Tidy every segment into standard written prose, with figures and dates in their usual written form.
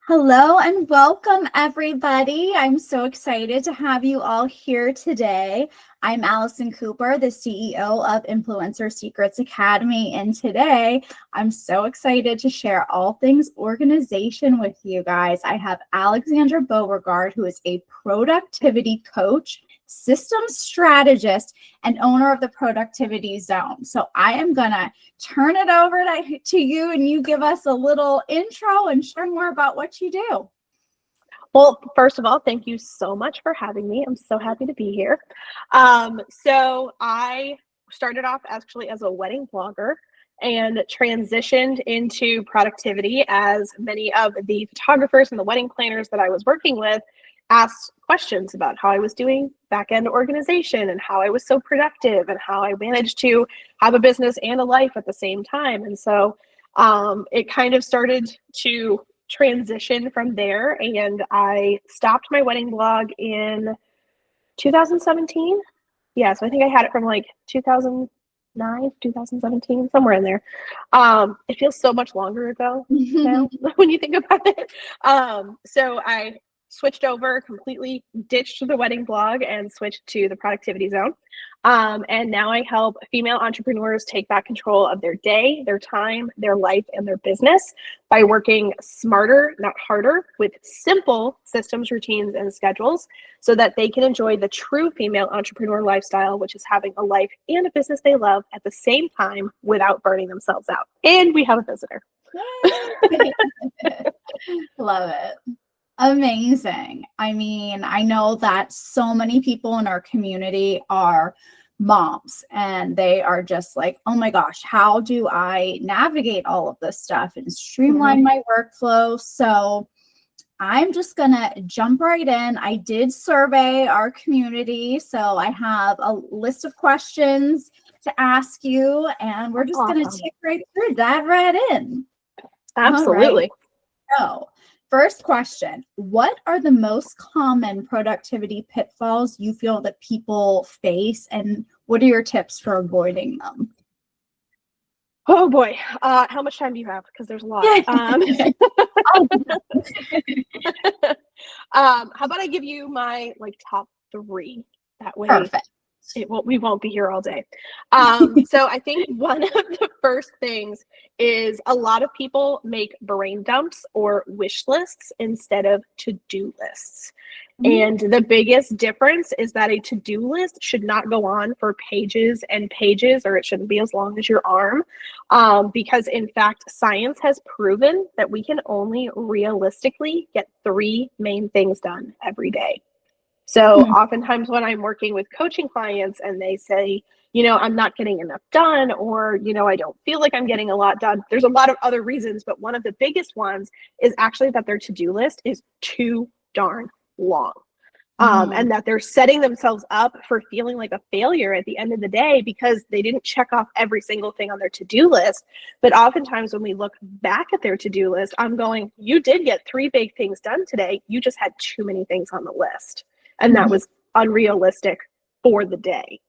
Hello and welcome, everybody. I'm so excited to have you all here today. I'm Allison Cooper, the CEO of Influencer Secrets Academy, and today I'm so excited to share all things organization with you guys. I have Alexandra Beauregard, who is a productivity coach, systems strategist, and owner of the Productivity Zone. So I am going to turn it over to you, and you give us a little intro and share more about what you do. Well, first of all, thank you so much for having me. I'm so happy to be here. So I started off actually as a wedding blogger and transitioned into productivity as many of the photographers and the wedding planners that I was working with asked questions about how I was doing back-end organization and how I was so productive and how I managed to have a business and a life at the same time. And so it kind of started to transition from there, and I stopped my wedding blog in 2017. Yeah, so I think I had it from like 2009, 2017, somewhere in there. It feels so much longer ago now when you think about it. So I switched over, completely ditched the wedding blog and switched to the Productivity Zone. And now I help female entrepreneurs take back control of their day, their time, their life, and their business by working smarter, not harder, with simple systems, routines, and schedules so that they can enjoy the true female entrepreneur lifestyle, which is having a life and a business they love at the same time without burning themselves out. And we have a visitor. Love it. Amazing. I mean, I know that so many people in our community are moms and they are just like, oh my gosh, how do I navigate all of this stuff and streamline my workflow? So I'm just going to jump right in. I did survey our community, so I have a list of questions to ask you, and we're just going to dive right in. Absolutely. So, first question, what are the most common productivity pitfalls you feel that people face, and what are your tips for avoiding them? Oh boy, how much time do you have? Because there's a lot. How about I give you my top three? That way, perfect. We won't be here all day. So I think one of the first things is a lot of people make brain dumps or wish lists instead of to-do lists. And the biggest difference is that a to-do list should not go on for pages and pages, or it shouldn't be as long as your arm, because in fact, science has proven that we can only realistically get 3 main things done every day. So oftentimes when I'm working with coaching clients and they say, I'm not getting enough done, or, I don't feel like I'm getting a lot done. There's a lot of other reasons, but one of the biggest ones is actually that their to-do list is too darn long. And that they're setting themselves up for feeling like a failure at the end of the day because they didn't check off every single thing on their to-do list. But oftentimes when we look back at their to-do list, I'm going, you did get 3 big things done today. You just had too many things on the list. And that was unrealistic for the day.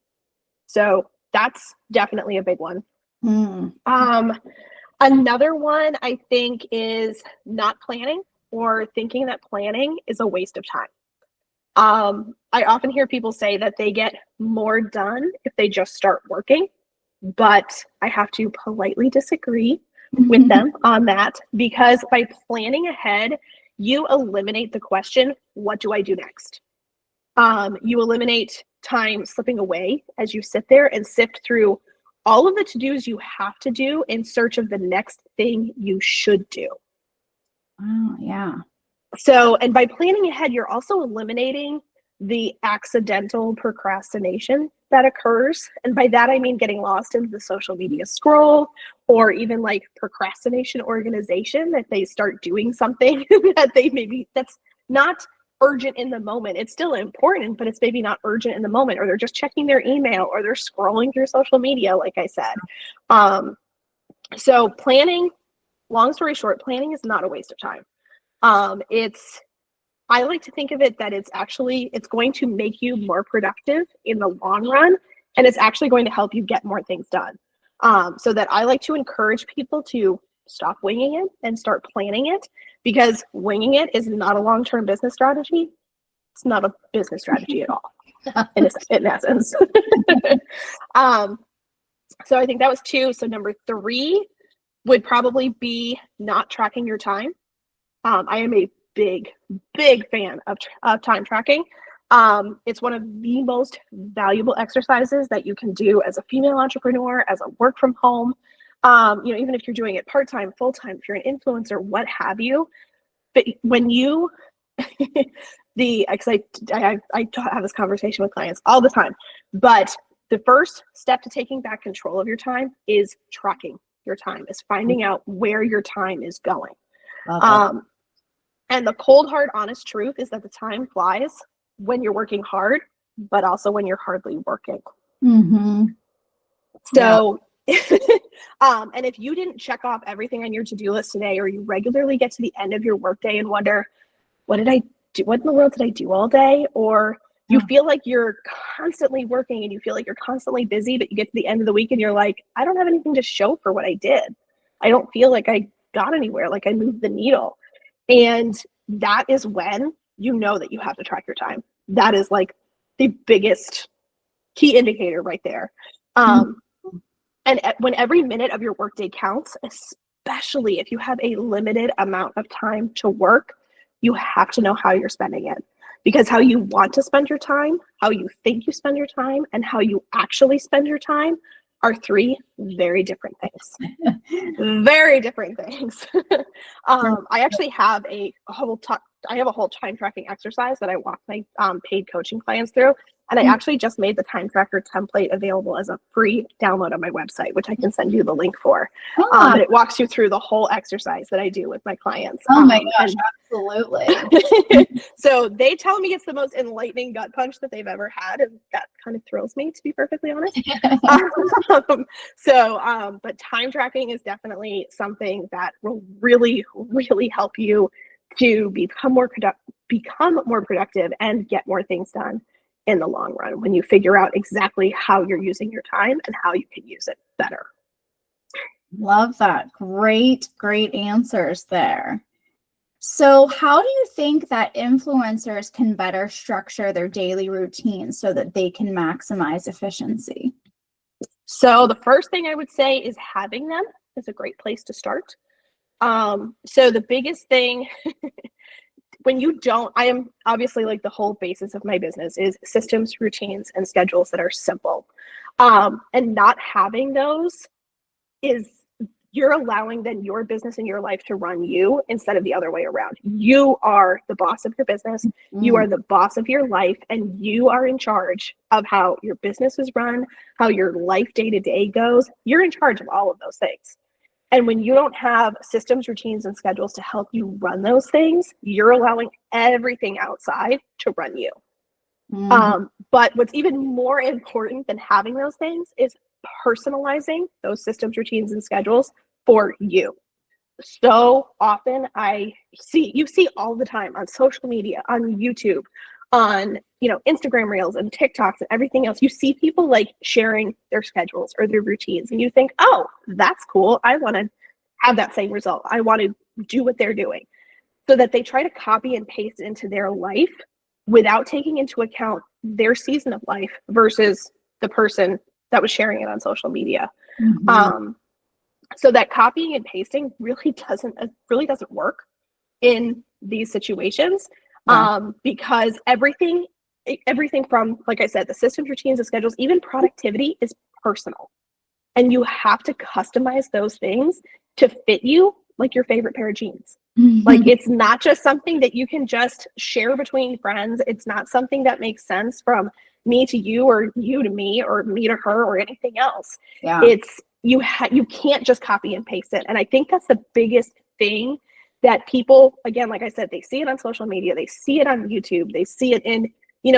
So that's definitely a big one. Another one I think is not planning, or thinking that planning is a waste of time. I often hear people say that they get more done if they just start working, but I have to politely disagree with them on that, because by planning ahead, you eliminate the question, what do I do next? You eliminate time slipping away as you sit there and sift through all of the to-dos you have to do in search of the next thing you should do. Oh, yeah. So, and by planning ahead, you're also eliminating the accidental procrastination that occurs. And by that, I mean getting lost into the social media scroll, or even like procrastination organization, that they start doing something that that's not urgent in the moment. It's still important, but it's maybe not urgent in the moment, or they're just checking their email, or they're scrolling through social media, like I said. So planning, long story short, planning is not a waste of time. I like to think of it that it's going to make you more productive in the long run, and it's actually going to help you get more things done. So that I like to encourage people to stop winging it and start planning it, because winging it is not a long-term business strategy. It's not a business strategy at all, in essence. So I think that was 2. So number 3 would probably be not tracking your time. I am a big fan of time tracking. It's one of the most valuable exercises that you can do as a female entrepreneur, as a work from home. Even if you're doing it part-time, full-time, if you're an influencer, what have you. But when you, I have this conversation with clients all the time, but the first step to taking back control of your time is tracking your time, is finding out where your time is going. And the cold, hard, honest truth is that the time flies when you're working hard, but also when you're hardly working. So, and if you didn't check off everything on your to-do list today, or you regularly get to the end of your workday and wonder, what did I do? What in the world did I do all day? Or you feel like you're constantly working and you feel like you're constantly busy, but you get to the end of the week and you're like, I don't have anything to show for what I did. I don't feel like I got anywhere, like I moved the needle. And that is when you know that you have to track your time. That is like the biggest key indicator right there. And when every minute of your workday counts, especially if you have a limited amount of time to work, you have to know how you're spending it. Because how you want to spend your time, how you think you spend your time, and how you actually spend your time are 3 very different things. Very different things. I actually have a whole time tracking exercise that I walk my paid coaching clients through. And I actually just made the time tracker template available as a free download on my website, which I can send you the link for. And it walks you through the whole exercise that I do with my clients. Oh my gosh, absolutely. So they tell me it's the most enlightening gut punch that they've ever had. And that kind of thrills me, to be perfectly honest. But time tracking is definitely something that will really, really help you to become more productive and get more things done in the long run, when you figure out exactly how you're using your time and how you can use it better. Love that. Great answers there. So how do you think that influencers can better structure their daily routines so that they can maximize efficiency? So the first thing I would say is having them is a great place to start. So the biggest thing when you don't, I am obviously, like, the whole basis of my business is systems, routines, and schedules that are simple. And not having those is, you're allowing then your business and your life to run you instead of the other way around. You are the boss of your business. You are the boss of your life, and you are in charge of how your business is run, how your life day to day goes. You're in charge of all of those things. And when you don't have systems, routines, and schedules to help you run those things, you're allowing everything outside to run you. But what's even more important than having those things is personalizing those systems, routines, and schedules for you. So often you see all the time on social media, on YouTube, on Instagram Reels and TikToks and everything else. You see people like sharing their schedules or their routines, and you think, oh, that's cool. I want to have that same result. I want to do what they're doing. So that they try to copy and paste it into their life without taking into account their season of life versus the person that was sharing it on social media. So that copying and pasting really doesn't work in these situations. Because everything from, like I said, the systems, routines, and schedules, even productivity is personal. And you have to customize those things to fit you like your favorite pair of jeans. Like, it's not just something that you can just share between friends. It's not something that makes sense from me to you, or you to me, or me to her, or anything else. It's you can't just copy and paste it. And I think that's the biggest thing that people, again, like I said, they see it on social media, they see it on YouTube, they see it in,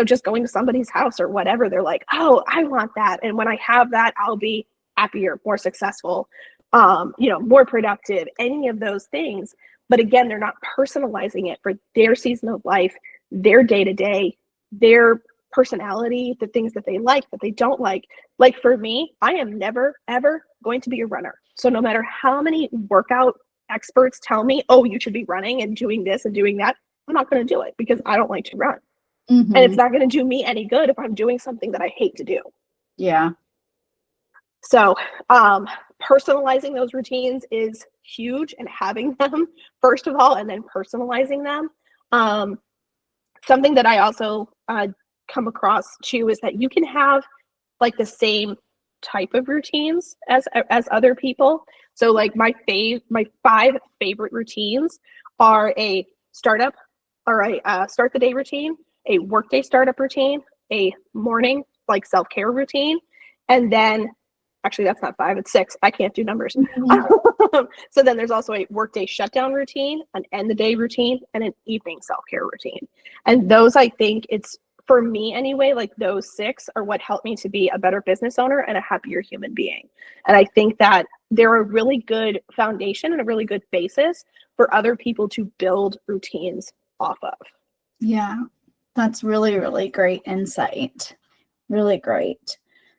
just going to somebody's house or whatever. They're like, oh, I want that. And when I have that, I'll be happier, more successful, more productive, any of those things. But again, they're not personalizing it for their season of life, their day to day, their personality, the things that they like, that they don't like. Like for me, I am never, ever, going to be a runner. So no matter how many workout experts tell me, oh, you should be running and doing this and doing that, I'm not going to do it because I don't like to run. And it's not going to do me any good if I'm doing something that I hate to do. Yeah. So personalizing those routines is huge, and having them first of all, and then personalizing them. Something that I also come across too is that you can have like the same type of routines as other people. So like my 5 favorite routines are a startup or a start the day routine, a workday startup routine, a morning like self-care routine, and then actually that's not 5, it's 6. I can't do numbers. So then there's also a workday shutdown routine, an end the day routine, and an evening self-care routine. And those, I think it's, for me anyway, like those 6 are what helped me to be a better business owner and a happier human being. And I think that they're a really good foundation and a really good basis for other people to build routines off of. Yeah, that's really, really great insight. Really great.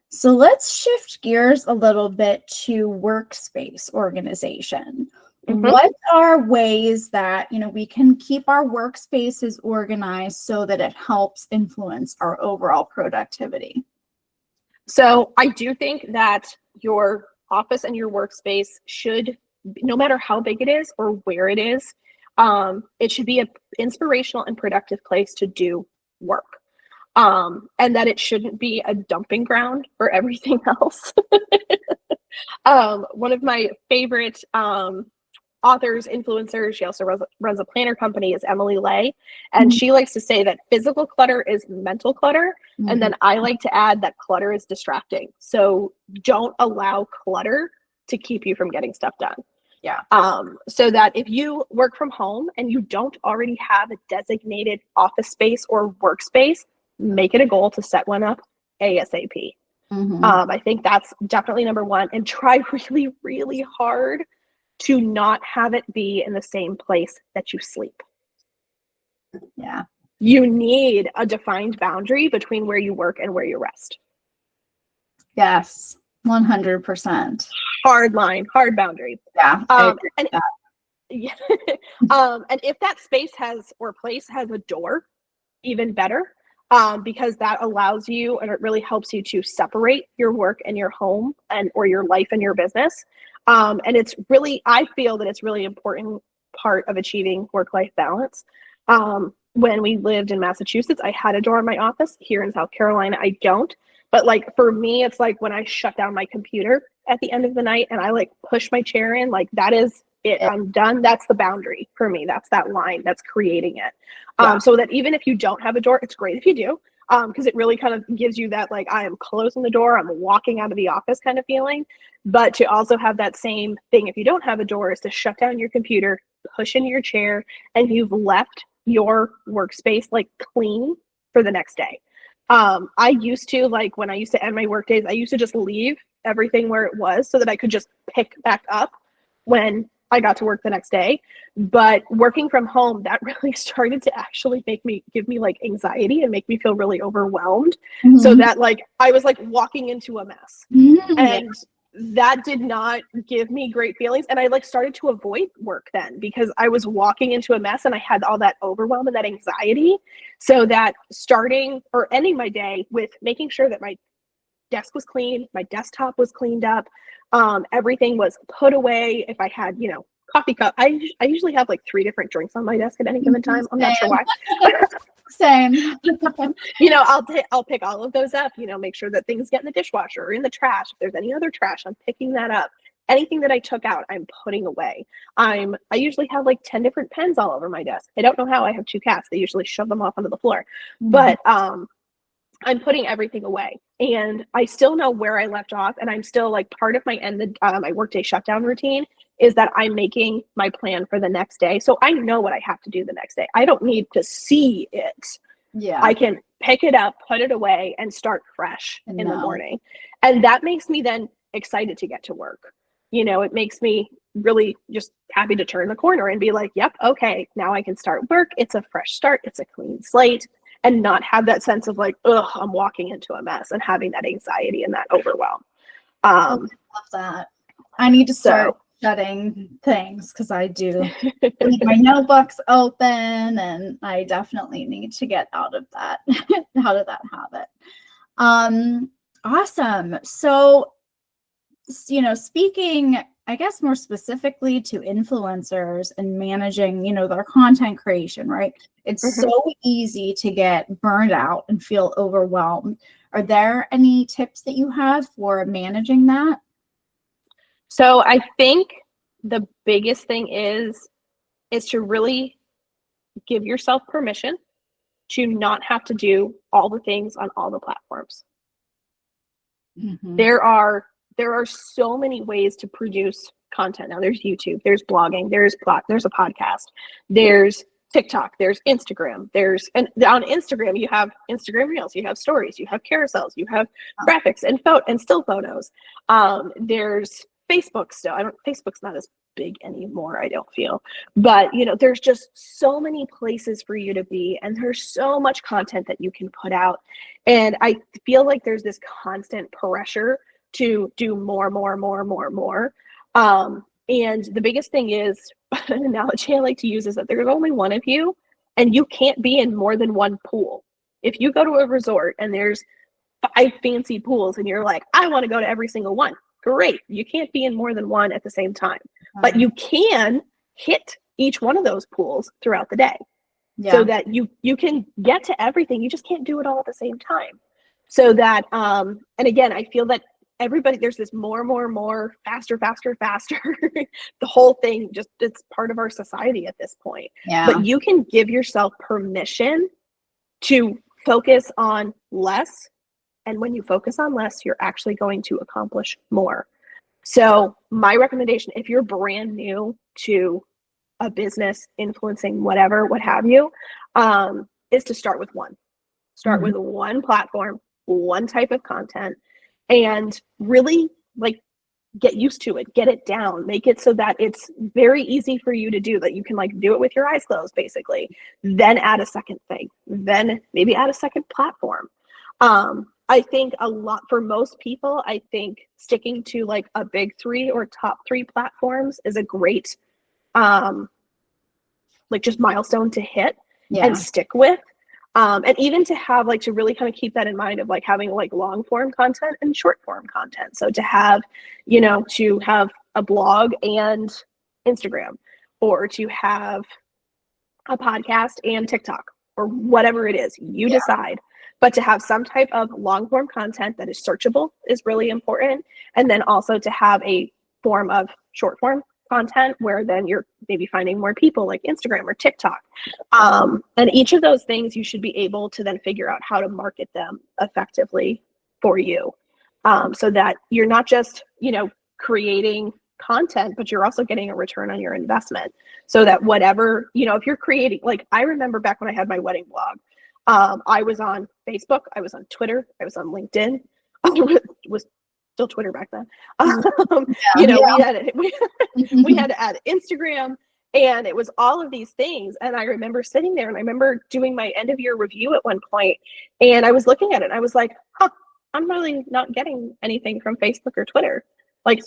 So let's shift gears a little bit to workspace organization. What are ways that, we can keep our workspaces organized so that it helps influence our overall productivity? So I do think that your office and your workspace should, no matter how big it is or where it is, it should be an inspirational and productive place to do work. And that it shouldn't be a dumping ground for everything else. One of my favorite authors, influencers, she also runs a planner company, is Emily Lay. And she likes to say that physical clutter is mental clutter. And then I like to add that clutter is distracting. So don't allow clutter to keep you from getting stuff done. Yeah. So that if you work from home and you don't already have a designated office space or workspace, make it a goal to set one up ASAP. I think that's definitely number one, and try really, really hard to not have it be in the same place that you sleep. Yeah. You need a defined boundary between where you work and where you rest. Yes, 100%. Hard line, hard boundary. Yeah. And if that space or place has a door, even better, because that allows you, and it really helps you to separate your work and your home or your life and your business. And it's really, I feel that it's really important part of achieving work-life balance. When we lived in Massachusetts, I had a door in my office. Here in South Carolina, I don't. But like for me, it's like when I shut down my computer at the end of the night and I like push my chair in, like that is it. I'm done. That's the boundary for me. That's that line that's creating it. So that even if you don't have a door, it's great if you do, because it really kind of gives you that like I am closing the door, I'm walking out of the office kind of feeling. But to also have that same thing if you don't have a door is to shut down your computer, push in your chair, and you've left your workspace like clean for the next day. I used to, like when I used to end my work days, I used to just leave everything where it was so that I could just pick back up when I got to work the next day. But working from home, that really started to actually give me like anxiety and make me feel really overwhelmed. So that like I was like walking into a mess. And that did not give me great feelings. And I like started to avoid work then because I was walking into a mess and I had all that overwhelm and that anxiety. So that starting or ending my day with making sure that my desk was clean, my desktop was cleaned up, everything was put away. If I had, coffee cup, I usually have like 3 different drinks on my desk at any given time. I'm not sure why. Same. I'll pick all of those up, make sure that things get in the dishwasher or in the trash. If there's any other trash, I'm picking that up. Anything that I took out, I'm putting away. I usually have like 10 different pens all over my desk. I don't know how. I have 2 cats. They usually shove them off onto the floor. But I'm putting everything away, and I still know where I left off. And I'm still like part of my my workday shutdown routine is that I'm making my plan for the next day. So I know what I have to do the next day. I don't need to see it. Yeah. I can pick it up, put it away, and start fresh in the morning. And that makes me then excited to get to work. It makes me really just happy to turn the corner and be like, yep, okay, now I can start work. It's a fresh start. It's a clean slate. And not have that sense of like, ugh, I'm walking into a mess and having that anxiety and that overwhelm. I Um, love that. I need to start so shutting things because I do leave my notebooks open, and I definitely need to get out of that, out of that habit. Awesome. So, speaking, I guess, more specifically to influencers and managing, their content creation, right? It's mhm. so easy to get burned out and feel overwhelmed. Are there any tips that you have for managing that? So I think the biggest thing is to really give yourself permission to not have to do all the things on all the platforms. Mhm. There are so many ways to produce content. Now there's YouTube, there's blogging, there's a podcast, there's TikTok, there's Instagram, and on Instagram you have Instagram Reels, you have stories, you have carousels, you have graphics and still photos. There's Facebook still. Facebook's not as big anymore, I don't feel. But there's just so many places for you to be, and there's so much content that you can put out. And I feel like there's this constant pressure to do more. And the biggest thing is, an analogy I like to use is that there's only one of you, and you can't be in more than one pool. If you go to a resort and there's 5 fancy pools and you're like, I want to go to every single one, great. You can't be in more than one at the same time. But you can hit each one of those pools throughout the day. Yeah. So that you can get to everything. You just can't do it all at the same time. So that and again, I feel that everybody, there's this more, faster. The whole thing, just, it's part of our society at this point. Yeah. But you can give yourself permission to focus on less. And when you focus on less, you're actually going to accomplish more. So my recommendation, if you're brand new to a business, influencing, whatever, what have you, is to start with one. Start with one platform, one type of content, and really get used to it, get it down, make it so that it's very easy for you to do, that you can do it with your eyes closed, basically. Then add a second thing, then maybe add a second platform. I think a lot for most people, I think sticking to a big 3 or top 3 platforms is a great just milestone to hit and stick with. And even to have to really kind of keep that in mind of having long form content and short form content. So to have, to have a blog and Instagram, or to have a podcast and TikTok, or whatever it is, you decide. But to have some type of long form content that is searchable is really important. And then also to have a form of short form content where then you're maybe finding more people like Instagram or TikTok. And each of those things you should be able to then figure out how to market them effectively for you. So that you're not just, creating content, but you're also getting a return on your investment. So that whatever, if you're creating, I remember back when I had my wedding blog, I was on Facebook, I was on Twitter, I was on LinkedIn. Was still Twitter back then. We had to add Instagram, and it was all of these things. And I remember sitting there, and I remember doing my end of year review at one point, and I was looking at it, and I was like, I'm really not getting anything from Facebook or Twitter.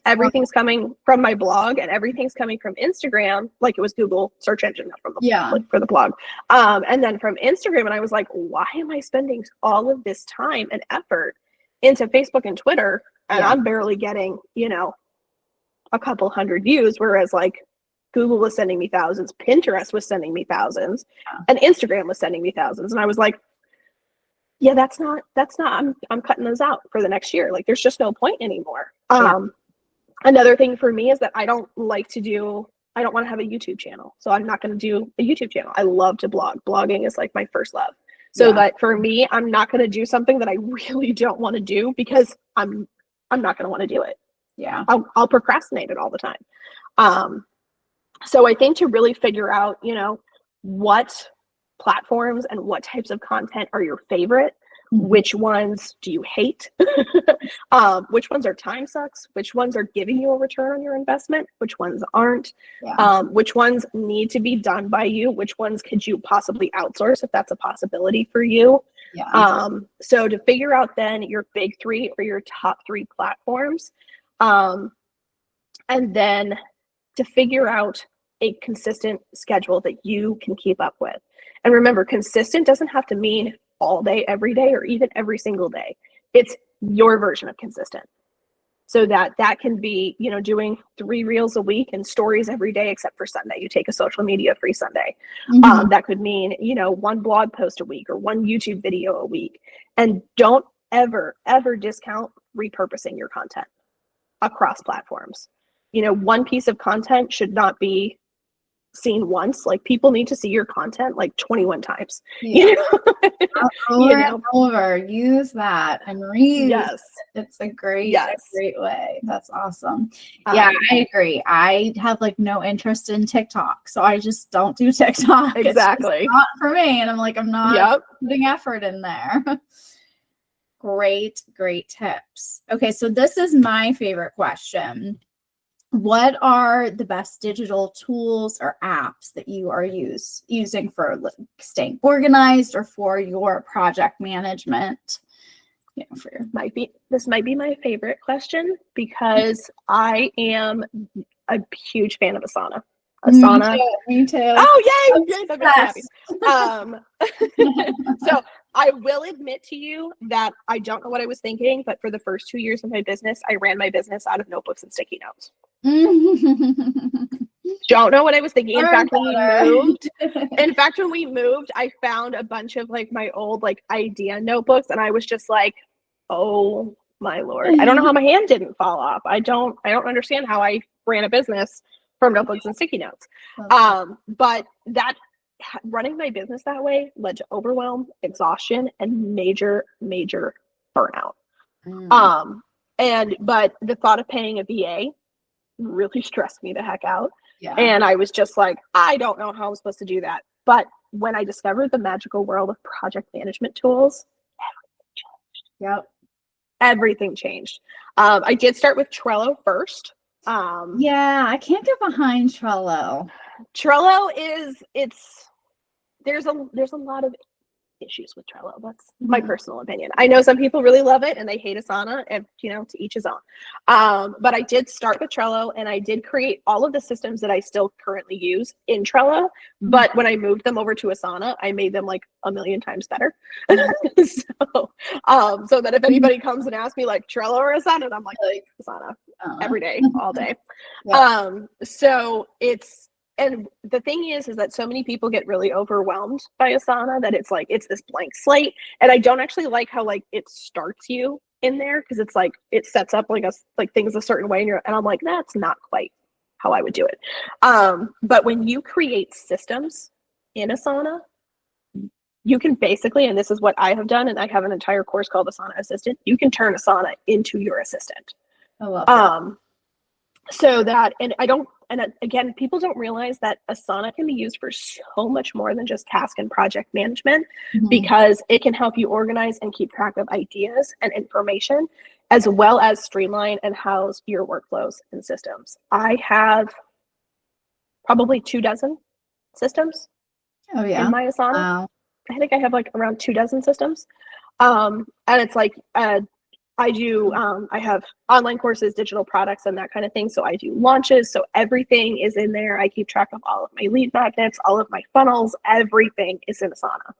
Everything's coming from my blog, and everything's coming from Instagram. It was Google search engine, not from the for the blog. And then from Instagram, and I was like, why am I spending all of this time and effort into Facebook and Twitter, and I'm barely getting, a couple hundred views, whereas Google was sending me thousands, Pinterest was sending me thousands, and Instagram was sending me thousands. And I was like, yeah, that's not, I'm cutting those out for the next year. There's just no point anymore. Another thing for me is that I don't want to have a YouTube channel. So I'm not going to do a YouTube channel. I love to blog. Blogging is my first love. So that for me, I'm not going to do something that I really don't want to do, because I'm not going to want to do it. Yeah. I'll procrastinate it all the time. So I think to really figure out, what platforms and what types of content are your favorite, which ones do you hate, which ones are time sucks, which ones are giving you a return on your investment, which ones aren't, which ones need to be done by you, which ones could you possibly outsource if that's a possibility for you. Yeah. So to figure out then your big three or your top three platforms, and then to figure out a consistent schedule that you can keep up with. And remember, consistent doesn't have to mean all day, every day, or even every single day. It's your version of consistent. So that can be, doing 3 reels a week and stories every day except for Sunday. You take a social media free Sunday. That could mean, 1 blog post a week or 1 YouTube video a week. And don't ever discount repurposing your content across platforms. 1 piece of content should not be seen once. Like, people need to see your content like 21 times. Over and over. Use that and reuse. Yes. It's a great way. That's awesome. I agree. I have like no interest in TikTok, so I just don't do TikTok. Exactly. It's not for me. And I'm like, I'm not putting effort in there. Great tips. Okay, so this is my favorite question. What are the best digital tools or apps that you are using for staying organized or for your project management? This might be my favorite question because I am a huge fan of Asana. Me too. Oh, yay! I'm happy. So I will admit to you that I don't know what I was thinking, but for the first 2 years of my business, I ran my business out of notebooks and sticky notes. Don't know what I was thinking. In fact, when we moved, I found a bunch of like my old like idea notebooks, and I was just like, oh my Lord. I don't know how my hand didn't fall off. I don't understand how I ran a business from notebooks and sticky notes. But that running my business that way led to overwhelm, exhaustion, and major burnout. But the thought of paying a VA really stressed me the heck out. And I was just like, I don't know how I'm supposed to do that. But when I discovered the magical world of project management tools, everything changed. I did start with Trello first. I can't get behind Trello. Trello there's a lot of issues with Trello. That's my personal opinion. I know some people really love it and they hate Asana, and to each his own. But I did start with Trello, and I did create all of the systems that I still currently use in Trello. But when I moved them over to Asana, I made them like a million times better. So that if anybody comes and asks me like Trello or Asana, and I'm like Asana every day, all day. So and the thing is that so many people get really overwhelmed by Asana that it's like, it's this blank slate. And I don't actually like how like it starts you in there, because it's like, it sets up like things a certain way, and I'm like, that's not quite how I would do it. But when you create systems in Asana, you can basically, and this is what I have done, and I have an entire course called Asana Assistant, you can turn Asana into your assistant. I love that. So that, and again, people don't realize that Asana can be used for so much more than just task and project management, because it can help you organize and keep track of ideas and information, as well as streamline and house your workflows and systems. I have probably 24 systems in my Asana. Wow. I think I have like around 24 systems. And it's like, I have online courses, digital products, and that kind of thing. So I do launches. So everything is in there. I keep track of all of my lead magnets, all of my funnels, everything is in Asana.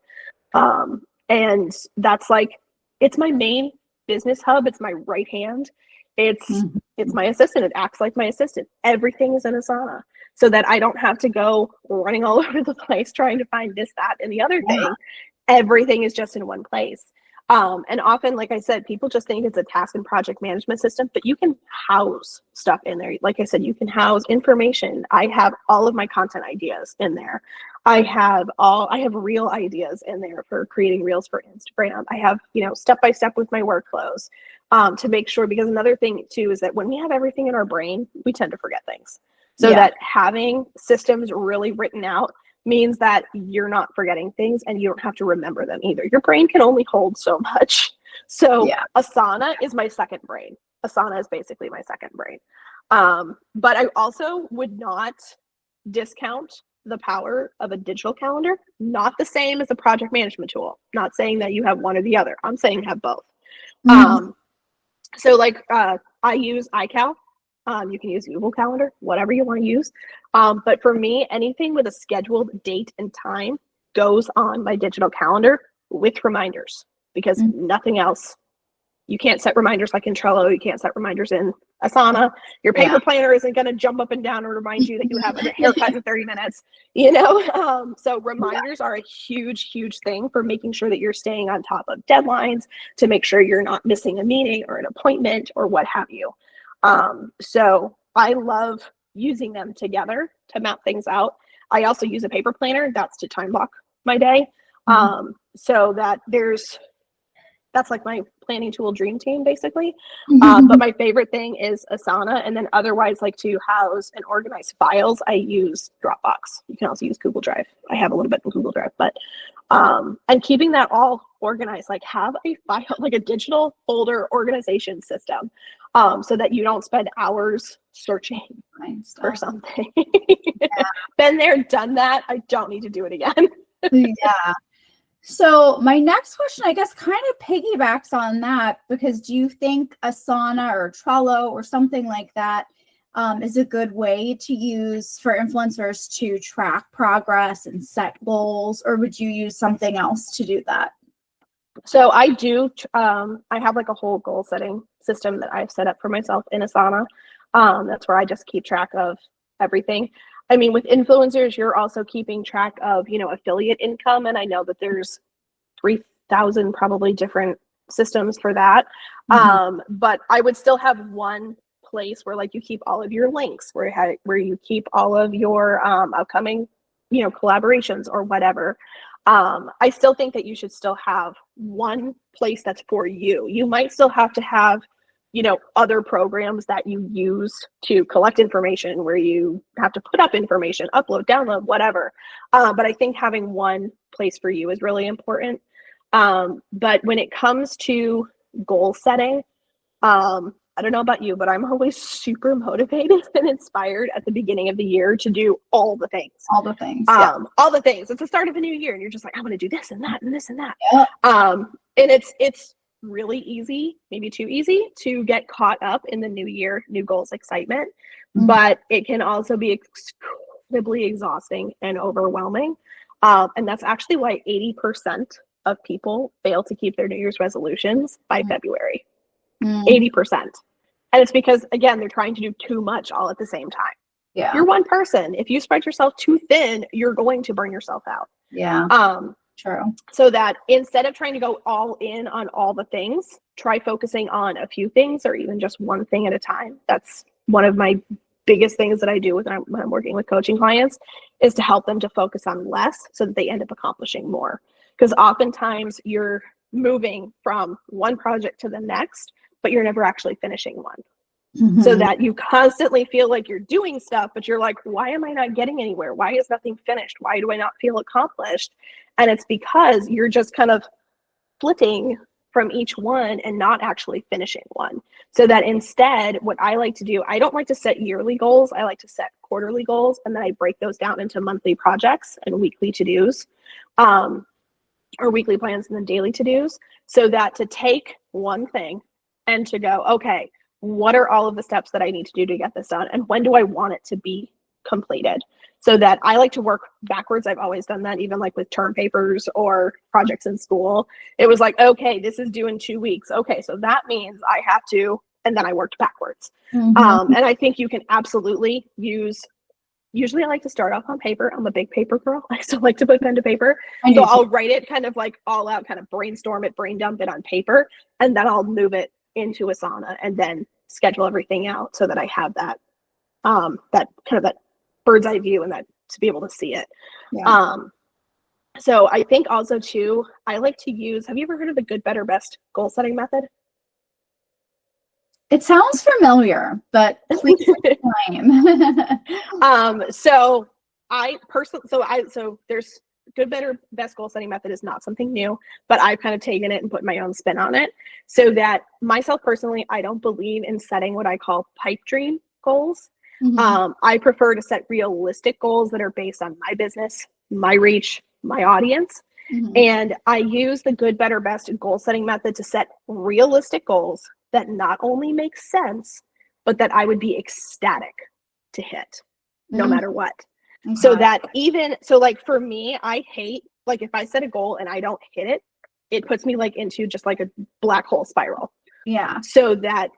And that's like, it's my main business hub. It's my right hand. It's my assistant. It acts like my assistant. Everything is in Asana, so that I don't have to go running all over the place trying to find this, that, and the other thing. Everything is just in one place. And often, like I said, people just think it's a task and project management system, but you can house stuff in there. Like I said, you can house information. I have all of my content ideas in there. I have reel ideas in there for creating reels for Instagram. I have, step-by-step with my workflows, to make sure, because another thing too is that when we have everything in our brain, we tend to forget things. So that having systems really written out means that you're not forgetting things, and you don't have to remember them either. Your brain can only hold so much. So Asana is my second brain. Asana is basically my second brain. But I also would not discount the power of a digital calendar, not the same as a project management tool. Not saying that you have one or the other. I'm saying have both. So like I use iCal. You can use Google Calendar, whatever you want to use. But for me, anything with a scheduled date and time goes on my digital calendar with reminders, because nothing else. You can't set reminders like in Trello. You can't set reminders in Asana. Your paper planner isn't going to jump up and down and remind you that you have a haircut in 30 minutes, you know? So reminders are a huge, huge thing for making sure that you're staying on top of deadlines, to make sure you're not missing a meeting or an appointment or what have you. So I love using them together to map things out. I also use a paper planner. That's to time block my day. So that that's like my planning tool dream team, basically. But my favorite thing is Asana. And then otherwise, like to house and organize files, I use Dropbox. You can also use Google Drive. I have a little bit in Google Drive, but and keeping that all organized, like have a file, like a digital folder organization system, so that you don't spend hours searching for something. Been there, done that. I don't need to do it again. Yeah. So my next question, I guess, kind of piggybacks on that, because do you think Asana or Trello or something like that is a good way to use for influencers to track progress and set goals, or would you use something else to do that? So I do, I have like a whole goal setting system that I've set up for myself in Asana. That's where I just keep track of everything. I mean, with influencers, you're also keeping track of, you know, affiliate income. And I know that there's 3,000 probably different systems for that. But I would still have one place where like you keep all of your links, where you keep all of your upcoming, you know, collaborations or whatever. I still think that you should still have one place that's for you. You might still have to have, you know, other programs that you use to collect information, where you have to put up information, upload, download, whatever. But I think having one place for you is really important. But when it comes to goal setting, I don't know about you, but I'm always super motivated and inspired at the beginning of the year to do all the things. All the things. All the things. It's the start of a new year and you're just like, I want to do this and that and this and that. Yeah. And it's really easy, maybe too easy, to get caught up in the new year, new goals excitement, but it can also be incredibly exhausting and overwhelming. And that's actually why 80% of people fail to keep their New Year's resolutions by February. 80%. And it's because, again, they're trying to do too much all at the same time. Yeah. You're one person. If you spread yourself too thin, you're going to burn yourself out. Yeah. True. So that instead of trying to go all in on all the things, try focusing on a few things or even just one thing at a time. That's one of my biggest things that I do when I'm working with coaching clients, is to help them to focus on less so that they end up accomplishing more. Because oftentimes you're moving from one project to the next, but you're never actually finishing one. So that you constantly feel like you're doing stuff, but you're like, why am I not getting anywhere? Why is nothing finished? Why do I not feel accomplished? And it's because you're just kind of flitting from each one and not actually finishing one. So that instead, what I like to do, I don't like to set yearly goals. I like to set quarterly goals, and then I break those down into monthly projects and weekly to-dos, or weekly plans and then daily to-dos, so that to take one thing and to go, okay, what are all of the steps that I need to do to get this done? And when do I want it to be completed? So that I like to work backwards. I've always done that, even like with term papers or projects in school. It was like, okay, this is due in 2 weeks. Okay, so that means I have to, and then I worked backwards. And I think you can absolutely use, usually I like to start off on paper. I'm a big paper girl. I still like to put pen to paper. So I'll write it kind of like all out, kind of brainstorm it, brain dump it on paper, and then I'll move it into Asana and then schedule everything out so that I have that, that kind of that bird's eye view and that to be able to see it. So I think also too, I like to use, have you ever heard of the good, better, best goal setting method? It sounds familiar, but please explain. So I personally, so there's good, better, best goal setting method is not something new, but I've kind of taken it and put my own spin on it. So that myself personally, I don't believe in setting what I call pipe dream goals. I prefer to set realistic goals that are based on my business, my reach, my audience. And I use the good, better, best goal setting method to set realistic goals that not only make sense, but that I would be ecstatic to hit no matter what. So that so like for me, I hate, like if I set a goal and I don't hit it, it puts me like into just like a black hole spiral. Yeah. So that,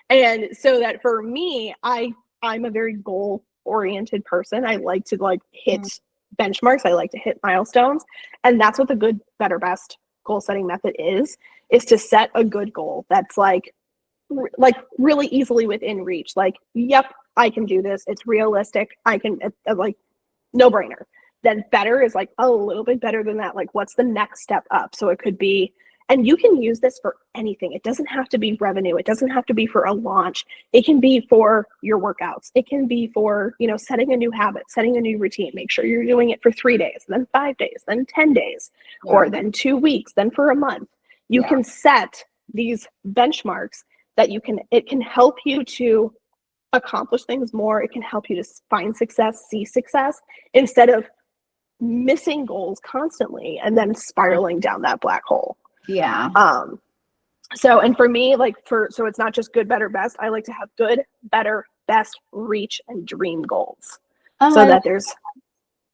and so that for me, I'm a very goal oriented person. I like to like hit benchmarks. I like to hit milestones. And that's what the good, better, best goal setting method is to set a good goal that's like really easily within reach. Like, yep, I can do this. It's realistic. I can, like, no brainer. Then better is like a little bit better than that. Like, what's the next step up? So it could be, and you can use this for anything. It doesn't have to be revenue. It doesn't have to be for a launch. It can be for your workouts. It can be for, you know, setting a new habit, setting a new routine. Make sure you're doing it for 3 days, then 5 days, then 10 days, or then 2 weeks, then for a month. You can set these benchmarks that it can help you to accomplish things more. It can help you to find success, see success, instead of missing goals constantly and then spiraling down that black hole. Yeah. So, and for me, like so it's not just good, better, best. I like to have good, better, best, reach, and dream goals. So that there's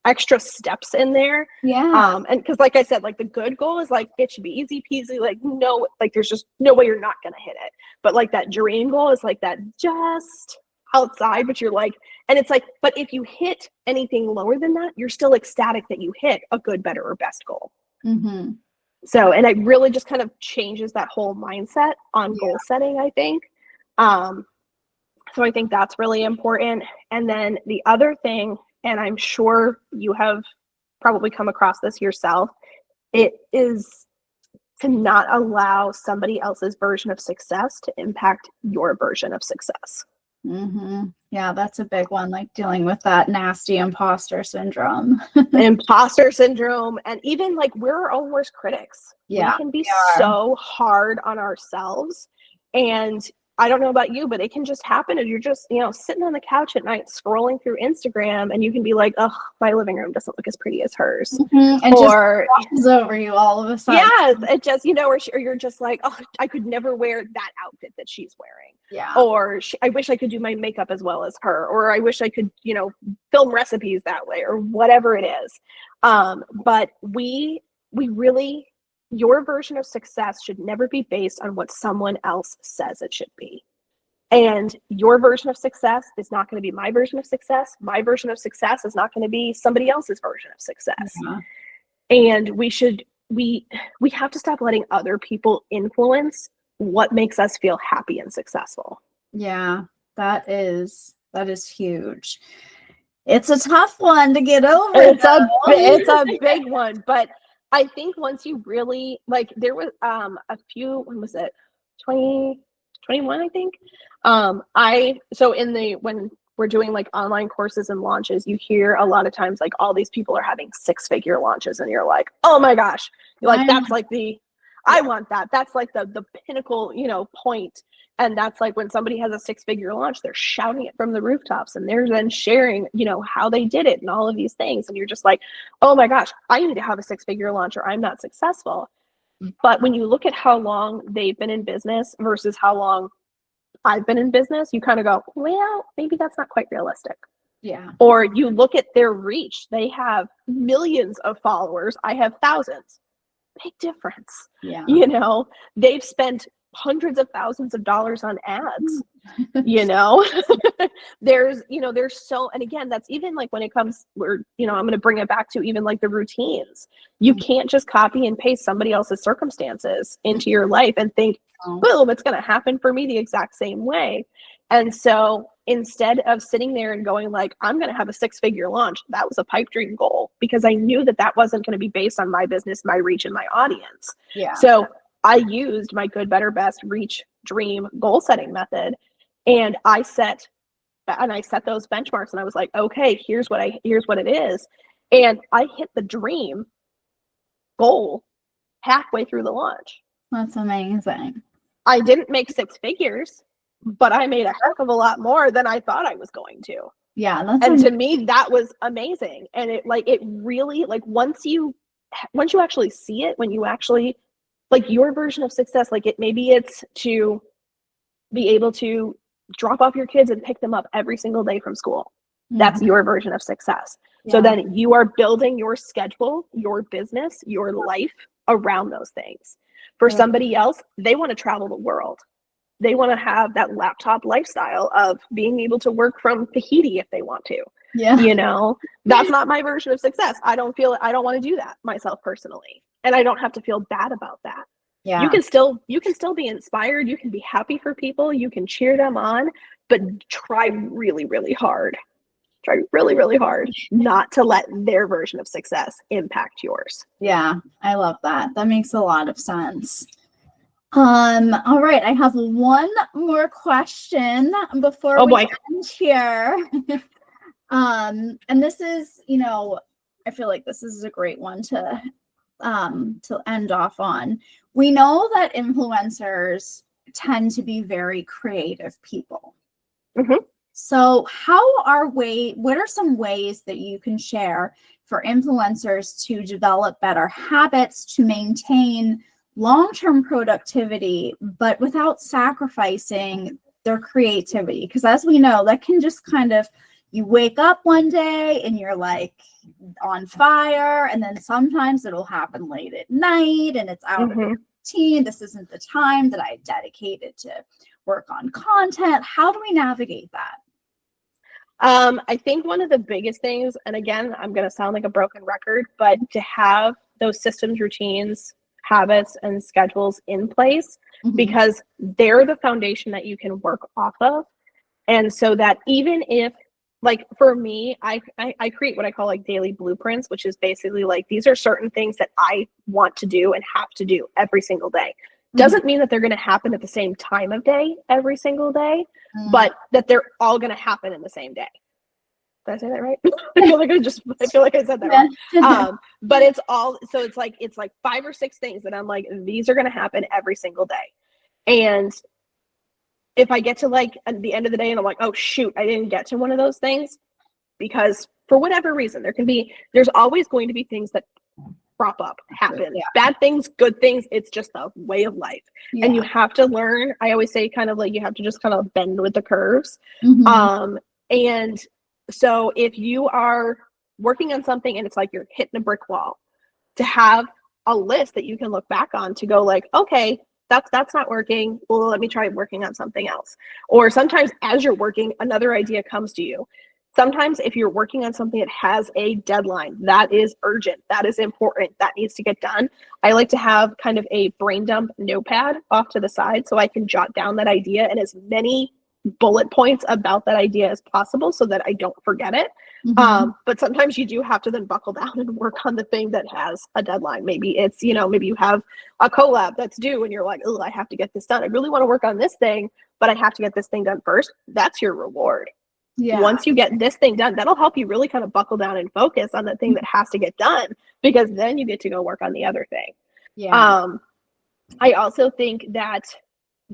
extra steps in there. Yeah. And because like I said, like the good goal is like, it should be easy peasy, like no, like there's just no way you're not going to hit it. But like that dream goal is like that just outside, but you're like, and it's like, but if you hit anything lower than that, you're still ecstatic that you hit a good, better, or best goal. So, and it really just kind of changes that whole mindset on goal setting, I think. So I think that's really important. And then the other thing, and I'm sure you have probably come across this yourself, it is to not allow somebody else's version of success to impact your version of success. Yeah, that's a big one, like dealing with that nasty imposter syndrome. Imposter syndrome. And even like we're our own worst critics. Yeah, we can be so hard on ourselves. And I don't know about you, but it can just happen if you're just, you know, sitting on the couch at night scrolling through Instagram, and you can be like, oh, my living room doesn't look as pretty as hers. And or just washes over you all of a sudden. Yes, it just, you know, or you're just like, oh, I could never wear that outfit that she's wearing. Yeah. Or I wish I could do my makeup as well as her. Or I wish I could, you know, film recipes that way, or whatever it is. But we really, your version of success should never be based on what someone else says it should be. And your version of success is not going to be my version of success. My version of success is not going to be somebody else's version of success. And we have to stop letting other people influence what makes us feel happy and successful. Yeah, that is huge. It's a tough one to get over. It's a big one, but I think once you really, like, there was a few, when was it? 2021, I think. When we're doing like online courses and launches, you hear a lot of times like all these people are having 6-figure launches, and you're like, oh my gosh, like that's like I want that. That's like the pinnacle, you know, point. And that's like when somebody has a 6-figure launch, they're shouting it from the rooftops, and they're then sharing, you know, how they did it and all of these things. And you're just like, oh my gosh, I need to have a 6-figure launch or I'm not successful. But when you look at how long they've been in business versus how long I've been in business, you kind of go, well, maybe that's not quite realistic. Yeah. Or you look at their reach. They have millions of followers. I have thousands. Big difference. Yeah. You know, they've spent hundreds of thousands of dollars on ads. You know, there's so, and again, that's even like when it comes, I'm going to bring it back to even like the routines. You can't just copy and paste somebody else's circumstances into your life and think, boom, it's going to happen for me the exact same way. And so instead of sitting there and going like, I'm going to have a 6-figure launch, that was a pipe dream goal, because I knew that wasn't going to be based on my business, my reach, and my audience. Yeah. So I used my good, better, best, reach, dream goal setting method. And I set those benchmarks, and I was like, okay, here's what it is. And I hit the dream goal halfway through the launch. That's amazing. I didn't make 6 figures, but I made a heck of a lot more than I thought I was going to. Yeah. That's And to me, that was amazing. And it really, like, once you actually see it, when you actually, like, your version of success, like, maybe it's to be able to drop off your kids and pick them up every single day from school. That's your version of success. Yeah. So then you are building your schedule, your business, your life around those things. For somebody else, they want to travel the world. They want to have that laptop lifestyle of being able to work from Tahiti if they want to. Yeah. You know, that's not my version of success. I don't want to do that myself personally. And I don't have to feel bad about that. Yeah. You can still be inspired. You can be happy for people. You can cheer them on, but try really, really hard. Try really, really hard not to let their version of success impact yours. Yeah, I love that. That makes a lot of sense. All right, I have one more question before we end here. And this is, I feel like this is a great one to end off on. We know that influencers tend to be very creative people. Mm-hmm. So what are some ways that you can share for influencers to develop better habits to maintain long-term productivity, but without sacrificing their creativity? Because as we know, that can just kind of, you wake up one day and you're like on fire, and then sometimes it'll happen late at night and it's out of your routine. This isn't the time that I dedicated to work on content. How do we navigate that? I think one of the biggest things, and again, I'm going to sound like a broken record, but to have those systems, routines, habits, and schedules in place, because they're the foundation that you can work off of. And so that even if, like, for me, I create what I call like daily blueprints, which is basically like, these are certain things that I want to do and have to do every single day. Doesn't mean that they're going to happen at the same time of day every single day, but that they're all going to happen in the same day. Did I say that right? I feel like I said that right. But it's all, so it's like 5 or 6 things that I'm like, these are going to happen every single day. And if I get to like at the end of the day and I'm like, oh shoot, I didn't get to one of those things, because for whatever reason, there's always going to be things that crop up, happen, bad things, good things. It's just a way of life. And you have to learn. I always say kind of like, you have to just kind of bend with the curves. And so if you are working on something and it's like you're hitting a brick wall, to have a list that you can look back on to go like, okay, that's not working. Well, let me try working on something else. Or sometimes as you're working, another idea comes to you. Sometimes if you're working on something that has a deadline, that is urgent, that is important, that needs to get done, I like to have kind of a brain dump notepad off to the side so I can jot down that idea and as many bullet points about that idea as possible so that I don't forget it. But sometimes you do have to then buckle down and work on the thing that has a deadline. Maybe it's, maybe you have a collab that's due and you're like, oh, I have to get this done. I really want to work on this thing, but I have to get this thing done first. That's your reward. Once you get this thing done, that'll help you really kind of buckle down and focus on the thing that has to get done, because then you get to go work on the other thing. I also think that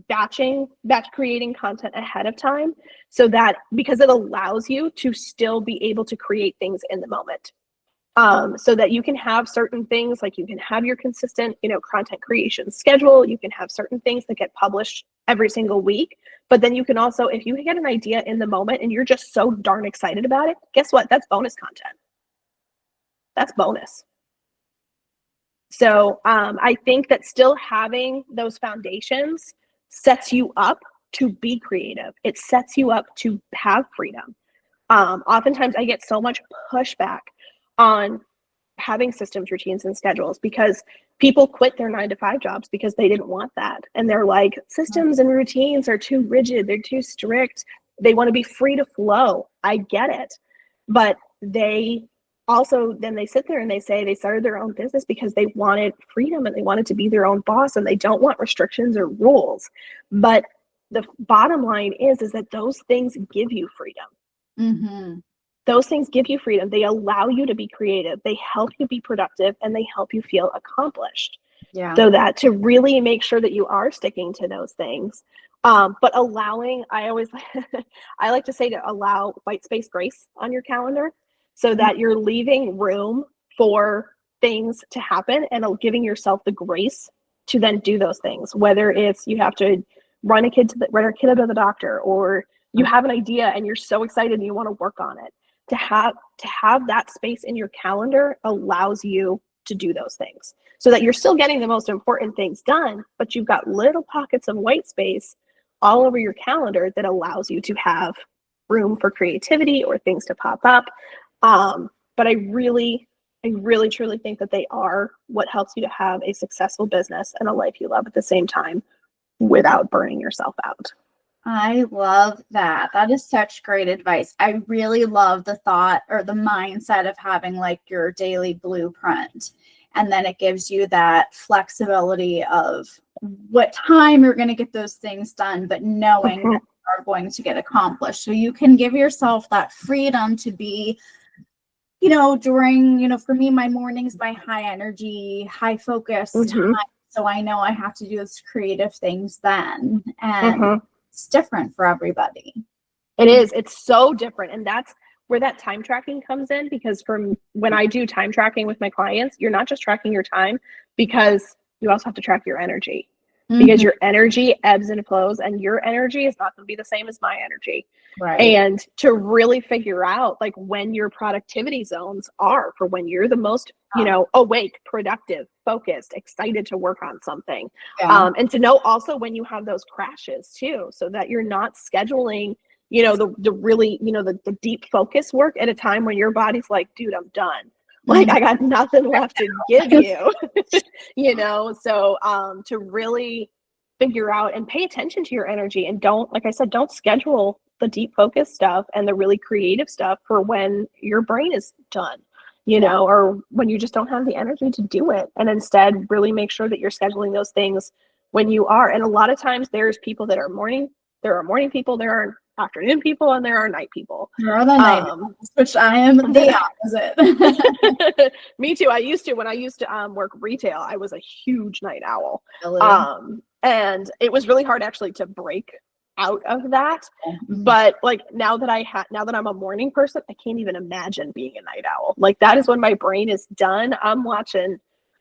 batch creating content ahead of time, so that, because it allows you to still be able to create things in the moment. So that you can have certain things, like you can have your consistent, content creation schedule. You can have certain things that get published every single week. But then you can also, if you get an idea in the moment and you're just so darn excited about it, guess what? That's bonus content. That's bonus. So I think that still having those foundations sets you up to be creative. It sets you up to have freedom. Oftentimes I get so much pushback on having systems, routines, and schedules, because people quit their 9-to-5 jobs because they didn't want that. And they're like, systems and routines are too rigid. They're too strict. They want to be free to flow. I get it. But they also, then they sit there and they say they started their own business because they wanted freedom and they wanted to be their own boss and they don't want restrictions or rules. But the bottom line is that those things give you freedom. Those things give you freedom. They allow you to be creative. They help you be productive, and they help you feel accomplished. So that to really make sure that you are sticking to those things, But allowing, I always, I like to say to allow white space grace on your calendar so that you're leaving room for things to happen and giving yourself the grace to then do those things. Whether it's you have to run a kid up to the doctor, or you have an idea and you're so excited and you want to work on it. To have that space in your calendar allows you to do those things so that you're still getting the most important things done, but you've got little pockets of white space all over your calendar that allows you to have room for creativity or things to pop up. But I really truly think that they are what helps you to have a successful business and a life you love at the same time without burning yourself out. I love that. That is such great advice. I really love the thought or the mindset of having like your daily blueprint. And then it gives you that flexibility of what time you're going to get those things done, but knowing that you are going to get accomplished. So you can give yourself that freedom to be, during, for me, my mornings, my high energy, high focus time. So I know I have to do those creative things then. And it's different for everybody. It is. It's so different. And that's where that time tracking comes in, because when I do time tracking with my clients, you're not just tracking your time, because you also have to track your energy, because your energy ebbs and flows, and your energy is not going to be the same as my energy. Right. And to really figure out like when your productivity zones are for when you're the most, awake, productive, focused, excited to work on something. Yeah. And to know also when you have those crashes too, so that you're not scheduling, the really, the deep focus work at a time when your body's like, dude, I'm done. Like I got nothing left to give you, so to really figure out and pay attention to your energy, and don't schedule the deep focus stuff and the really creative stuff for when your brain is done, or when you just don't have the energy to do it. And instead really make sure that you're scheduling those things when you are. And a lot of times there are morning people, there are afternoon people, and there are night people. There are the night people, which I am the opposite. Me too. When I used to work retail, I was a huge night owl. Really? And it was really hard actually to break out of that. But like now that I'm a morning person, I can't even imagine being a night owl. Like that is when my brain is done.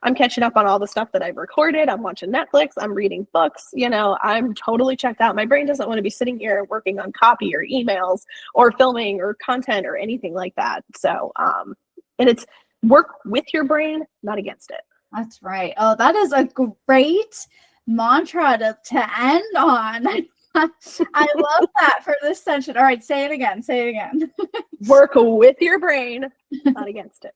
I'm catching up on all the stuff that I've recorded. I'm watching Netflix. I'm reading books. I'm totally checked out. My brain doesn't want to be sitting here working on copy or emails or filming or content or anything like that. So, and it's work with your brain, not against it. That's right. Oh, that is a great mantra to end on. I love that for this session. All right, say it again. Work with your brain, not against it.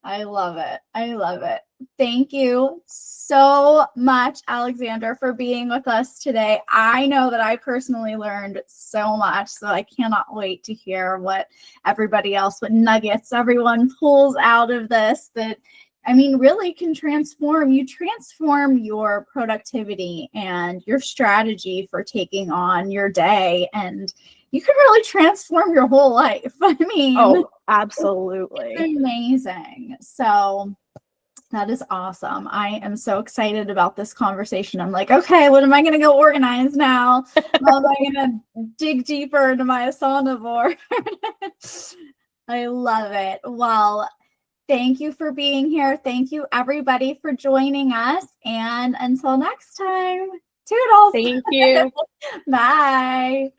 I love it. Thank you so much, Alexandra, for being with us today. I know that I personally learned so much, so I cannot wait to hear what nuggets everyone pulls out of this that, really can transform your productivity and your strategy for taking on your day, and you can really transform your whole life. Oh, absolutely. It's amazing. So that is awesome. I am so excited about this conversation. I'm like, okay, what am I going to go organize now? How am I going to dig deeper into my Asana board? I love it. Well, thank you for being here. Thank you, everybody, for joining us. And until next time, toodles. Thank you. Bye.